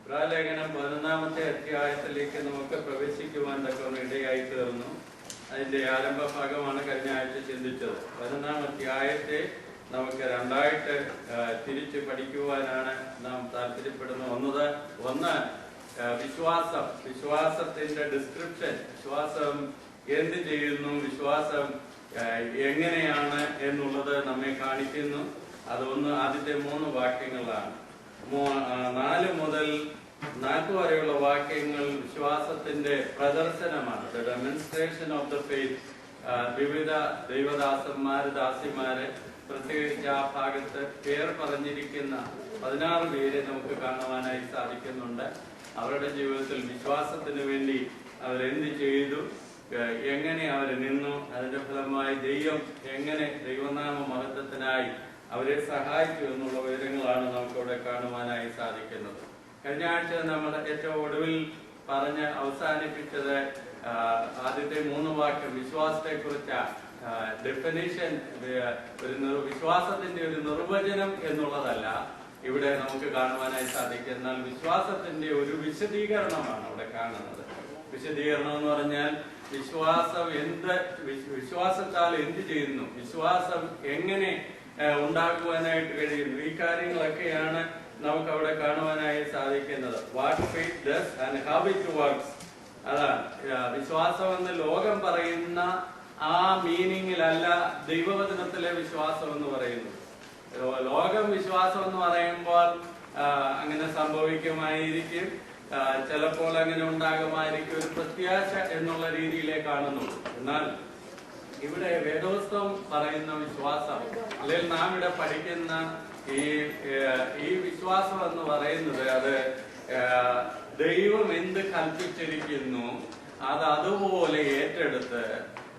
ലേഖനം 11-ാമത്തെ അധ്യായത്തിലേക്ക് നമുക്ക് പ്രവേശിക്കുവാൻ തക്കവണ്ണം ഇടയായി തീർന്നു. അതിന്റെ ആരംഭ ഭാഗമാണ് കഴിഞ്ഞ ആഴ്ച ചിന്തിച്ചത്. 11-ാം അധ്യായത്തെ നമുക്ക് രണ്ടായിട്ട് തിരിച്ച് പഠിക്കുവാനാണ് നാം താല്പര്യപ്പെടുന്നത്. ഒന്ന് വിശ്വാസത്തിന്റെ ഡിസ്ക്രിപ്ഷൻ, വിശ്വാസം എന്ത് ചെയ്യുന്നു, വിശ്വാസം എങ്ങനെയാണ് എന്നുള്ളത് നമ്മെ കാണിക്കുന്നു. അതൊന്ന് ആദ്യത്തെ 3 വാക്യങ്ങളാണ്. 4 മുതൽ 40 വരെയുള്ള വാക്യങ്ങൾ വിശ്വാസത്തിന്റെ പ്രദർശനമാണ്. The demonstration of the faith. വിവിധ ദൈവദാസന്മാര്, ദാസിമാരെ, പ്രത്യേകിച്ച് ആ ഭാഗത്ത് പേർ പറഞ്ഞിരിക്കുന്ന 16 പേരെ നമുക്ക് കാണുവാനായി സാധിക്കുന്നുണ്ട്. അവരുടെ ജീവിതത്തിൽ വിശ്വാസത്തിന് വേണ്ടി അവരെന്ത് ചെയ്തു, എങ്ങനെ അവർ നിന്നു, അതിന്റെ ഫലമായി ദൈവം എങ്ങനെ ദൈവനാമ മഹത്വത്തിനായി അവരെ സഹായിച്ചു എന്നുള്ള വിവരങ്ങളാണ് നമുക്കിവിടെ കാണുവാനായി സാധിക്കുന്നത്. കഴിഞ്ഞ ആഴ്ച നമ്മൾ ഏറ്റവും ഒടുവിൽ പറഞ്ഞ് അവസാനിപ്പിച്ചത് ആദ്യത്തെ 3 വാക്യം വിശ്വാസത്തെ കുറിച്ചാണ്. ഡെഫിനിഷൻ, വിശ്വാസത്തിന്റെ ഒരു നിർവചനം എന്നുള്ളതല്ല ഇവിടെ നമുക്ക് കാണുവാനായി സാധിക്കും. എന്നാൽ വിശ്വാസത്തിന്റെ ഒരു വിശദീകരണമാണ് അവിടെ കാണുന്നത്. വിശദീകരണം എന്ന് പറഞ്ഞാൽ വിശ്വാസത്താൽ എന്ത് ചെയ്യുന്നു, വിശ്വാസം എങ്ങനെ ഉണ്ടാക്കുവാനായിട്ട് കഴിയുന്നു, ഈ കാര്യങ്ങളൊക്കെയാണ് നമുക്ക് അവിടെ കാണുവാനായി സാധിക്കുന്നത്. What faith does and how it works. അതാണ് വിശ്വാസം എന്ന് ലോകം പറയുന്ന ആ മീനിങ്ങിലല്ല ദൈവവചനത്തിലെ വിശ്വാസം എന്ന് പറയുന്നത്. ലോകം വിശ്വാസം എന്ന് പറയുമ്പോൾ അങ്ങനെ സംഭവിക്കുമായിരിക്കും, ചിലപ്പോൾ അങ്ങനെ ഉണ്ടാകുമായിരിക്കും, ഒരു പ്രത്യാശ എന്നുള്ള രീതിയിലേ കാണുന്നുള്ളൂ. എന്നാൽ ഇവിടെ വേദോസ്തവം പറയുന്ന വിശ്വാസം, അല്ലെങ്കിൽ നാം ഇവിടെ പഠിക്കുന്ന ഈ വിശ്വാസം എന്ന് പറയുന്നത്, അത് ദൈവം എന്ത് കൽപ്പിച്ചിരിക്കുന്നു അത് അതുപോലെ ഏറ്റെടുത്ത്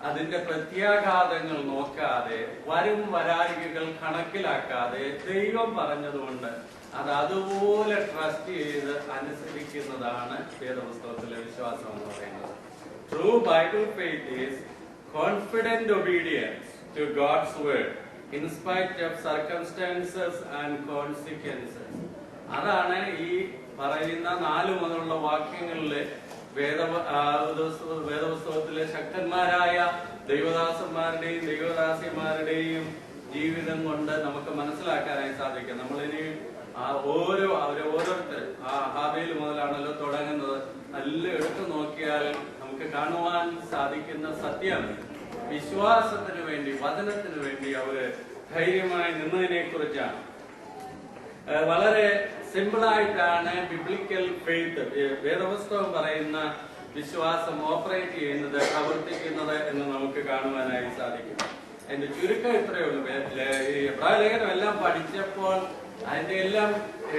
അതിന്റെ പ്രത്യാഘാതങ്ങൾ നോക്കാതെ, വരും വരായികകൾ കണക്കിലാക്കാതെ ദൈവം പറഞ്ഞതുകൊണ്ട് അത് അതുപോലെ ട്രസ്റ്റ് ചെയ്ത് അനുസരിക്കുന്നതാണ് വേദപുസ്തകത്തിലെ വിശ്വാസം എന്ന് പറയുന്നത്. True Bible faith is confident obedience to God's word in spite of circumstances and consequences. അതാണ് ഈ പറയുന്ന 4 മുതലുള്ള വാക്യങ്ങളിലെ വേദപുസ്തകത്തിലെ ശക്തന്മാരായ ദൈവദാസന്മാരുടെയും ദൈവദാസിമാരുടെയും ജീവിതം കൊണ്ട് നമുക്ക് മനസ്സിലാക്കാനായി സാധിക്കും. നമ്മളിനി ഓരോരുത്തരും ഹാബേൽ മുതലാണല്ലോ തുടങ്ങുന്നത്. നല്ല എടുത്തു നോക്കിയാൽ നമുക്ക് കാണുവാൻ സാധിക്കുന്ന സത്യം, വിശ്വാസത്തിന് വേണ്ടി, വചനത്തിന് വേണ്ടി അവര് ധൈര്യമായി നിന്നതിനെ കുറിച്ചാണ്. വളരെ സിമ്പിളായിട്ടാണ് ബിബ്ലിക്കൽ ഫെയ്ത്ത്, വേദപുസ്തകം പറയുന്ന വിശ്വാസം ഓപ്പറേറ്റ് ചെയ്യുന്നത്, പ്രവർത്തിക്കുന്നത് എന്ന് നമുക്ക് കാണുവാനായി സാധിക്കും. അതിന്റെ ചുരുക്കം ഇത്രയേ ഉള്ളൂ. ഈ എബ്രായ ലേഖനം എല്ലാം പഠിച്ചപ്പോൾ അതിന്റെ എല്ലാം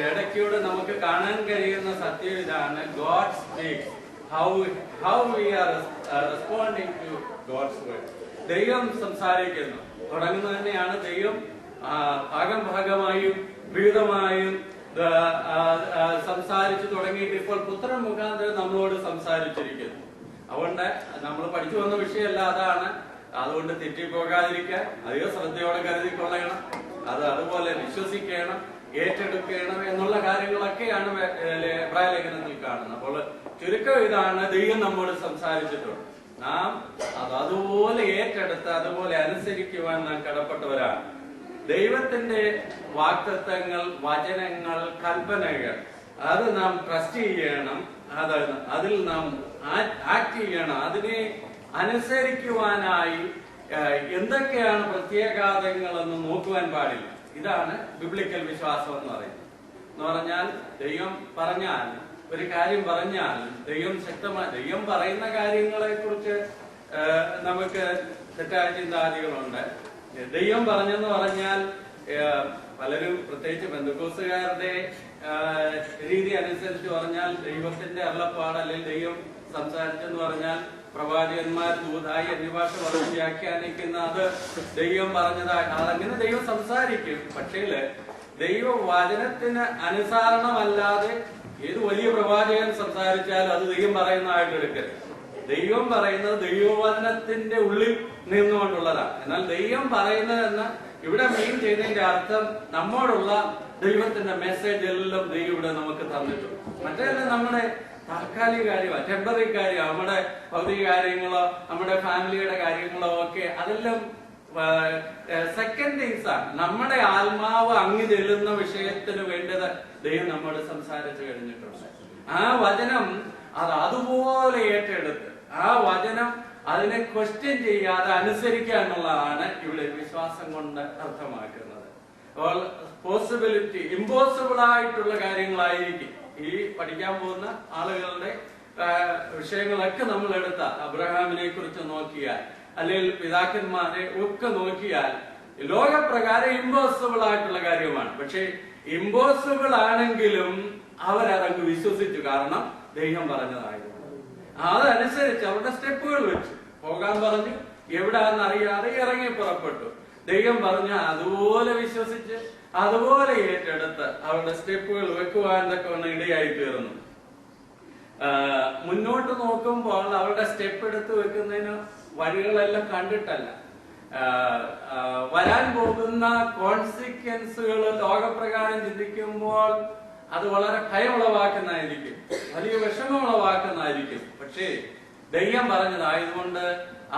ഇടയ്ക്കൂടെ നമുക്ക് കാണാൻ കഴിയുന്ന സത്യം ഇതാണ്. God speaks, how we are responding to God's word. ദൈവം സംസാരിക്കുന്നു. തുടങ്ങുന്നത് തന്നെയാണ് ദൈവം ഭാഗമായും വിവിധമായും സംസാരിച്ചു തുടങ്ങിയിട്ട് ഇപ്പോൾ പുത്രൻ മുഖാന്തരം നമ്മളോട് സംസാരിച്ചിരിക്കുന്നു. അതുകൊണ്ട് നമ്മൾ പഠിച്ചു വന്ന വിഷയമല്ല അതാണ്. അതുകൊണ്ട് തെറ്റിപ്പോകാതിരിക്കാൻ അധികം ശ്രദ്ധയോടെ കരുതിക്കൊള്ളണം. അത് അതുപോലെ വിശ്വസിക്കണം, ഏറ്റെടുക്കണം എന്നുള്ള കാര്യങ്ങളൊക്കെയാണ് എബ്രായ ലേഖനത്തിൽ കാണുന്നത്. അപ്പോൾ ചുരുക്കം ഇതാണ്, ദൈവം നമ്മോട് സംസാരിച്ചിട്ടുണ്ട്. നാം അതുപോലെ ഏറ്റെടുത്ത് അതുപോലെ അനുസരിക്കുവാൻ നാം കടപ്പെട്ടവരാണ്. ദൈവത്തിന്റെ വാഗ്ദത്തങ്ങൾ, വചനങ്ങൾ, കൽപ്പനകൾ അത് നാം ട്രസ്റ്റ് ചെയ്യണം, അതിൽ നാം ആക്ട് ചെയ്യണം. അതിനെ അനുസരിക്കുവാനായി എന്തൊക്കെയാണ് പ്രത്യാഘാതങ്ങളെന്ന് നോക്കുവാൻ പാടില്ല. ഇതാണ് ബിബ്ലിക്കൽ വിശ്വാസം എന്ന് പറയുന്നത്. എന്ന് പറഞ്ഞാൽ ദൈവം പറഞ്ഞാൽ, ഒരു കാര്യം പറഞ്ഞാൽ ദൈവം ദൈവം പറയുന്ന കാര്യങ്ങളെ കുറിച്ച് നമുക്ക് തെറ്റായ ചിന്താഗതികളുണ്ട്. ദൈവം പറഞ്ഞെന്ന് പറഞ്ഞാൽ പലരും, പ്രത്യേകിച്ച് ബന്ധുക്കോസുകാരുടെ രീതി അനുസരിച്ച് പറഞ്ഞാൽ ദൈവത്തിന്റെ അരുളപ്പാട് അല്ലെങ്കിൽ ദൈവം സംസാരിച്ചെന്ന് പറഞ്ഞാൽ പ്രവാചകന്മാർ ദൂതായി അന്യഭാഷ പറഞ്ഞ് വ്യാഖ്യാനിക്കുന്ന അത് ദൈവം പറഞ്ഞതായി, അതങ്ങനെ ദൈവം സംസാരിക്കും. പക്ഷേ ദൈവവചനത്തിന് അനുസരണമല്ലാതെ ഏത് വലിയ പ്രവാചകൻ സംസാരിച്ചാലും അത് ദൈവം പറയുന്നതായിട്ട് എടുക്കരുത്. ദൈവം പറയുന്നത് ദൈവവചനത്തിന്റെ ഉള്ളിൽ നിന്നുകൊണ്ടുള്ളതാണ്. എന്നാൽ ദൈവം പറയുന്നതെന്ന് ഇവിടെ മീൻ ചെയ്തതിന്റെ അർത്ഥം നമ്മോടുള്ള ദൈവത്തിന്റെ മെസ്സേജ് എല്ലാം ദൈവം ഇവിടെ നമുക്ക് തന്നിട്ടുണ്ട്. മറ്റേത് നമ്മുടെ താൽക്കാലിക കാര്യമാണ്, ടെമ്പററി കാര്യം, നമ്മുടെ ഭൗതിക കാര്യങ്ങളോ നമ്മുടെ ഫാമിലിയുടെ കാര്യങ്ങളോ ഒക്കെ അതെല്ലാം സെക്കൻഡ് തിങ്സ് ആണ്. നമ്മുടെ ആത്മാവ് അങ്ങ് ചെല്ലുന്ന വിഷയത്തിന് വേണ്ടത് ദൈവം നമ്മോട് സംസാരിച്ചു കഴിഞ്ഞിട്ടുണ്ട്. ആ വചനം അത് അതുപോലെ ഏറ്റെടുത്ത് ആ വചനം അതിനെ ക്വസ്റ്റ്യൻ ചെയ്യാതെ അനുസരിക്കുക എന്നുള്ളതാണ് ഇവിടെ വിശ്വാസം കൊണ്ട് അർത്ഥമാക്കുന്നത്. അപ്പോൾ പോസിബിലിറ്റി ഇമ്പോസിബിൾ ആയിട്ടുള്ള കാര്യങ്ങളായിരിക്കും ഈ പഠിക്കാൻ പോകുന്ന ആളുകളുടെ വിഷയങ്ങളൊക്കെ നമ്മൾ എടുത്താൽ, അബ്രഹാമിനെ കുറിച്ച് നോക്കിയാൽ അല്ലെങ്കിൽ പിതാക്കന്മാരെ ഒക്കെ നോക്കിയാൽ ലോകപ്രകാരം ഇമ്പോസിബിൾ ആയിട്ടുള്ള കാര്യമാണ്. പക്ഷെ ഇമ്പോസിബിൾ ആണെങ്കിലും അവരതങ്ങ് വിശ്വസിച്ചു, കാരണം ദൈവം പറഞ്ഞതായിരുന്നു. അതനുസരിച്ച് അവരുടെ സ്റ്റെപ്പുകൾ വെച്ചു പോകാൻ പറഞ്ഞു. എവിടാന്ന് അറിയാതെ ഇറങ്ങി പുറപ്പെട്ടു. ദൈവം പറഞ്ഞ അതുപോലെ വിശ്വസിച്ച് അതുപോലെ ഏറ്റെടുത്ത് അവരുടെ സ്റ്റെപ്പുകൾ വെക്കുവാൻ തക്കവണ്ണം ഇടയായി തീർന്നു. മുന്നോട്ട് നോക്കുമ്പോൾ അവരുടെ സ്റ്റെപ്പ് എടുത്ത് വെക്കുന്നതിന് വഴികളെല്ലാം കണ്ടിട്ടല്ല, വരാൻ പോകുന്ന കോൺസിക്വൻസുകൾ ലോകപ്രകാരം ചിന്തിക്കുമ്പോൾ അത് വളരെ ഭയമുളവാക്കുന്നതായിരിക്കും, വലിയ വിഷമമുളവാക്കുന്നതായിരിക്കും. പക്ഷേ ദൈവം പറഞ്ഞതായതുകൊണ്ട്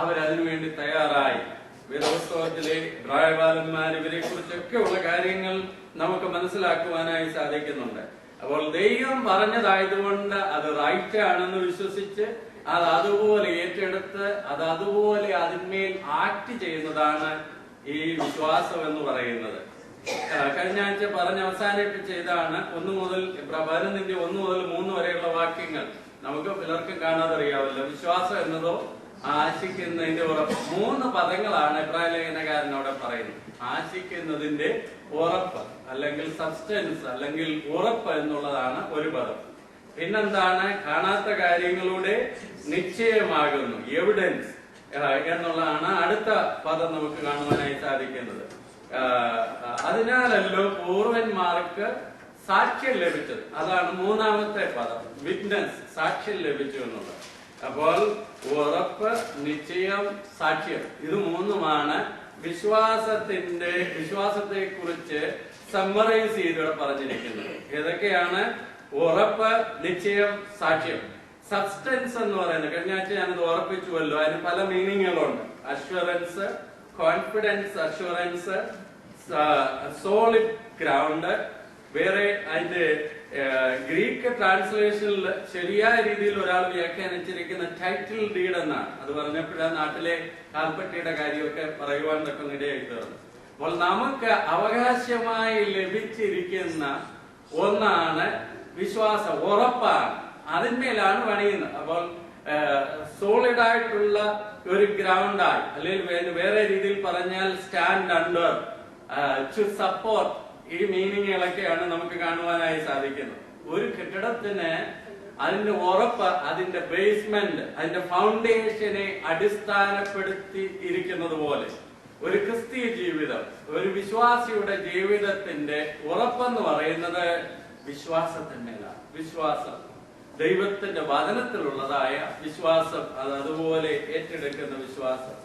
അവരതിനു വേണ്ടി തയ്യാറായി. വേദപുസ്തകത്തിലെ പ്രായബാലന്മാർ ഇവരെ കുറിച്ചൊക്കെ ഉള്ള കാര്യങ്ങൾ നമുക്ക് മനസ്സിലാക്കുവാനായി സാധിക്കുന്നുണ്ട്. അപ്പോൾ ദൈവം പറഞ്ഞതായതുകൊണ്ട് അത് റൈറ്റ് ആണെന്ന് വിശ്വസിച്ച് അത് അതുപോലെ ഏറ്റെടുത്ത് അത് അതുപോലെ അതിന്മേൽ ആക്ട് ചെയ്യുന്നതാണ് ഈ വിശ്വാസം എന്ന് പറയുന്നത്. കഴിഞ്ഞ ആഴ്ച പറഞ്ഞ് അവസാനിപ്പിച്ച ഇതാണ് 1 മുതൽ 3 വരെയുള്ള വാക്യങ്ങൾ നമുക്ക് പലർക്കും കാണാതെ അറിയാമല്ലോ. വിശ്വാസം എന്നതോ ആശിക്കുന്നതിന്റെ ഉറപ്പ്. 3 പദങ്ങളാണ് എബ്രായ ലേഖനകാരനോട് പറയുന്നത്. ആശിക്കുന്നതിന്റെ ഉറപ്പ് അല്ലെങ്കിൽ സബ്സ്റ്റൻസ് അല്ലെങ്കിൽ ഉറപ്പ് എന്നുള്ളതാണ് ഒരു പദം. പിന്നെന്താണ്? കാണാത്ത കാര്യങ്ങളുടെ നിശ്ചയമാകുന്നു, എവിഡൻസ് എന്നുള്ളതാണ് അടുത്ത പദം നമുക്ക് കാണുവാനായി സാധിക്കുന്നത്. അതിനാലല്ലോ പൂർവന്മാർക്ക് സാക്ഷ്യം ലഭിച്ചത്. അതാണ് 3ാമത്തെ പദം, വിറ്റ്നസ്, സാക്ഷ്യം ലഭിച്ചു എന്നുള്ളത്. അപ്പോൾ ഉറപ്പ്, നിശ്ചയം, സാക്ഷ്യം, ഇത് 3മാണ് വിശ്വാസത്തെ കുറിച്ച് സമ്മറൈസ് ചെയ്തിവിടെ പറഞ്ഞിരിക്കുന്നത്. ഏതൊക്കെയാണ്? ഉറപ്പ്, നിശ്ചയം, സാക്ഷ്യം. സബ്സ്റ്റൻസ് എന്ന് പറയുന്നത് കഴിഞ്ഞ ആഴ്ച ഞാനത് ഉറപ്പിച്ചുവല്ലോ. അതിന് പല മീനിങ്ങുകളുണ്ട്. Assurance, confidence, assurance, solid ground. വേറെ അതിന്റെ ഗ്രീക്ക് ട്രാൻസ്ലേഷനിൽ ശരിയായ രീതിയിൽ ഒരാൾ വ്യാഖ്യാനിച്ചിരിക്കുന്ന ടൈറ്റിൽ ഡീഡ് എന്നാണ്. അത് പറഞ്ഞപ്പോഴാണ് നാട്ടിലെ കാൽപ്പട്ടിയുടെ കാര്യമൊക്കെ പറയുവാൻ തക്ക ഇടയായി തീർന്നു. അപ്പോൾ നമുക്ക് അവകാശമായി ലഭിച്ചിരിക്കുന്ന ഒന്നാണ് വിശ്വാസം, ഉറപ്പാണ്. അതിന്മേലാണ് പണിയുന്നത്. അപ്പോൾ സോളിഡ് ആയിട്ടുള്ള ഒരു ഗ്രൗണ്ടായി, അല്ലെങ്കിൽ വേറെ രീതിയിൽ പറഞ്ഞാൽ സ്റ്റാൻഡ് അണ്ടർ, ടു സപ്പോർട്ട്, ഈ മീനിങ്ങുകളൊക്കെയാണ് നമുക്ക് കാണുവാനായി സാധിക്കുന്നത്. ഒരു കെട്ടിടത്തിന് അതിന്റെ ഉറപ്പ്, അതിന്റെ ബേസ്മെന്റ്, അതിന്റെ ഫൗണ്ടേഷനെ അടിസ്ഥാനപ്പെടുത്തി ഇരിക്കുന്നത് പോലെ ഒരു ക്രിസ്തീയ ജീവിതം, ഒരു വിശ്വാസിയുടെ ജീവിതത്തിന്റെ ഉറപ്പെന്ന് പറയുന്നത് വിശ്വാസത്തിന്മേലാണ്. വിശ്വാസം, ദൈവത്തിന്റെ വചനത്തിലുള്ളതായ വിശ്വാസം, അതുപോലെ ഏറ്റെടുക്കുന്ന വിശ്വാസം,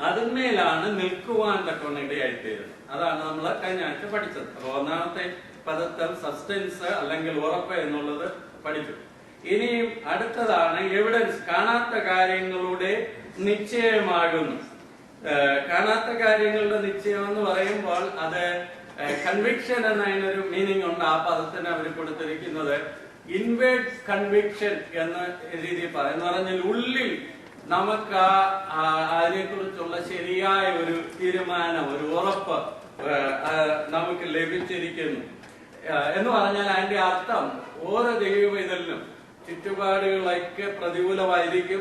അതിന്മേലാണ് നിൽക്കുവാൻ തക്കവണ്ണം ഇടയായിത്തീരുന്നത്. അതാണ് നമ്മൾ കഴിഞ്ഞ ആഴ്ച പഠിച്ചത്. അപ്പൊ 1ാമത്തെ പദത്തിൽ സബ്സ്റ്റൻസ് അല്ലെങ്കിൽ ഉറപ്പ് എന്നുള്ളത് പഠിച്ചു. ഇനിയും അടുത്തതാണ് എവിഡൻസ്, കാണാത്ത കാര്യങ്ങളുടെ നിശ്ചയമാകുന്നു. കാണാത്ത കാര്യങ്ങളുടെ നിശ്ചയം എന്ന് പറയുമ്പോൾ അത് കൺവിക്ഷൻ എന്നതിനൊരു മീനിങ് ഉണ്ട്. ആ പദത്തിന് അവർ കൊടുത്തിരിക്കുന്നത് ഇൻവേർഡ് കൺവിക്ഷൻ എന്ന രീതിയിൽ പറയുന്നു. പറഞ്ഞാൽ ഉള്ളിൽ നമുക്ക് അതിനെ കുറിച്ചുള്ള ശരിയായ ഒരു തീരുമാനം, ഒരു ഉറപ്പ് നമുക്ക് ലഭിച്ചിരിക്കുന്നു എന്ന് പറഞ്ഞാൽ അതിന്റെ അർത്ഥം ഓരോ ദൈവവേദലിനും ചുറ്റുപാടുകളൊക്കെ പ്രതികൂലമായിരിക്കും,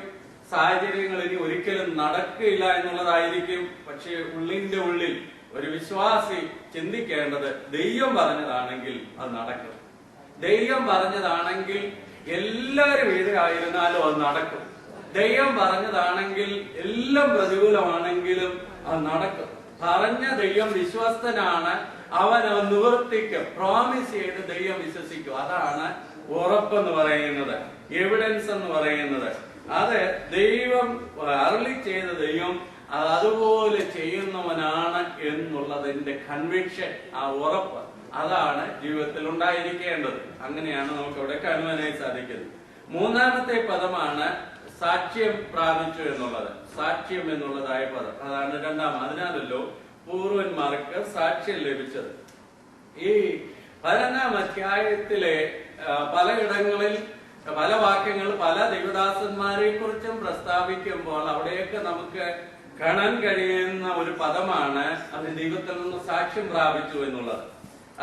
സാഹചര്യങ്ങൾ ഇനി ഒരിക്കലും നടക്കില്ല എന്നുള്ളതായിരിക്കും. പക്ഷെ ഉള്ളിന്റെ ഉള്ളിൽ ഒരു വിശ്വാസി ചിന്തിക്കേണ്ടത് ദൈവം പറഞ്ഞതാണെങ്കിൽ അത് നടക്കും. ദൈവം പറഞ്ഞതാണെങ്കിൽ എല്ലാവരും എതിരായിരുന്നാലും അത് നടക്കും. ദൈവം പറഞ്ഞതാണെങ്കിൽ എല്ലാം പ്രതികൂലമാണെങ്കിലും അത് നടക്കും. പറഞ്ഞ ദൈവം വിശ്വസ്തനാണ്, അവൻ നിവർത്തിക്കും. പ്രോമിസ് ചെയ്ത് ദൈവം വിശ്വസിക്കും. അതാണ് ഉറപ്പെന്ന് പറയുന്നത്, എവിഡൻസ് എന്ന് പറയുന്നത്. അത് ദൈവം അരുളി ചെയ്ത ദൈവം അത് അതുപോലെ ചെയ്യുന്നവനാണ് എന്നുള്ളതിന്റെ കൺവിക്ഷൻ, ആ ഉറപ്പ്, അതാണ് ജീവിതത്തിൽ ഉണ്ടായിരിക്കേണ്ടത്. അങ്ങനെയാണ് നമുക്ക് അവിടെ കാണുവാനായി സാധിക്കുന്നത്. മൂന്നാമത്തെ പദമാണ് സാക്ഷ്യം പ്രാപിച്ചു എന്നുള്ളത്. സാക്ഷ്യം എന്നുള്ളതായ പദം അതാണ് രണ്ടാം. അതിനാലല്ലോ പൂർവന്മാർക്ക് സാക്ഷ്യം ലഭിച്ചത്. ഈ 11-ാം അധ്യായത്തിലെ പലയിടങ്ങളിൽ പല വാക്യങ്ങൾ പല ദൈവദാസന്മാരെ കുറിച്ചും പ്രസ്താവിക്കുമ്പോൾ അവിടെയൊക്കെ നമുക്ക് കാണാൻ കഴിയുന്ന ഒരു പദമാണ് അത് ദൈവത്തിൽ നിന്ന് സാക്ഷ്യം പ്രാപിച്ചു എന്നുള്ളത്.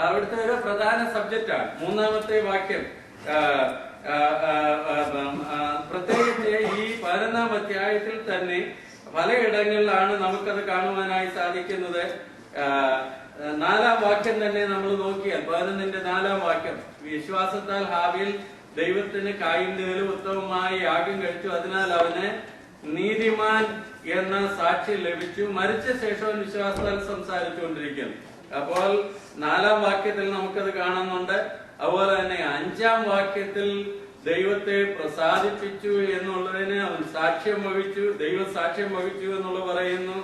അവിടുത്തെ ഒരു പ്രധാന സബ്ജക്റ്റാണ്. മൂന്നാമത്തെ വാക്യം പ്രത്യേകിച്ച് ഈ 11-ാം അധ്യായത്തിൽ തന്നെ പലയിടങ്ങളിലാണ് നമുക്കത് കാണുവാനായി സാധിക്കുന്നത്. 4-ാം വാക്യം തന്നെ നമ്മൾ നോക്കിയാൽ 11-ന്റെ 4-ാം വാക്യം, വിശ്വാസത്താൽ ഹാബീൽ ദൈവത്തിന് കായിന്റേലും ഉത്തമമായി യാഗം കഴിച്ചു, അതിനാൽ അവന് നീതിമാൻ എന്ന സാക്ഷ്യം ലഭിച്ചു. മരിച്ച ശേഷം വിശ്വാസത്താൽ സംസാരിച്ചുകൊണ്ടിരിക്കുന്നു. അപ്പോൾ 4-ാം വാക്യത്തിൽ നമുക്കത് കാണുന്നുണ്ട്. അതുപോലെ തന്നെ 5-ാം വാക്യത്തിൽ ദൈവത്തെ പ്രസാദിപ്പിച്ചു എന്നുള്ളതിന് അവൻ സാക്ഷ്യം വഹിച്ചു, ദൈവം സാക്ഷ്യം വഹിച്ചു എന്നുള്ളത് പറയുന്നു.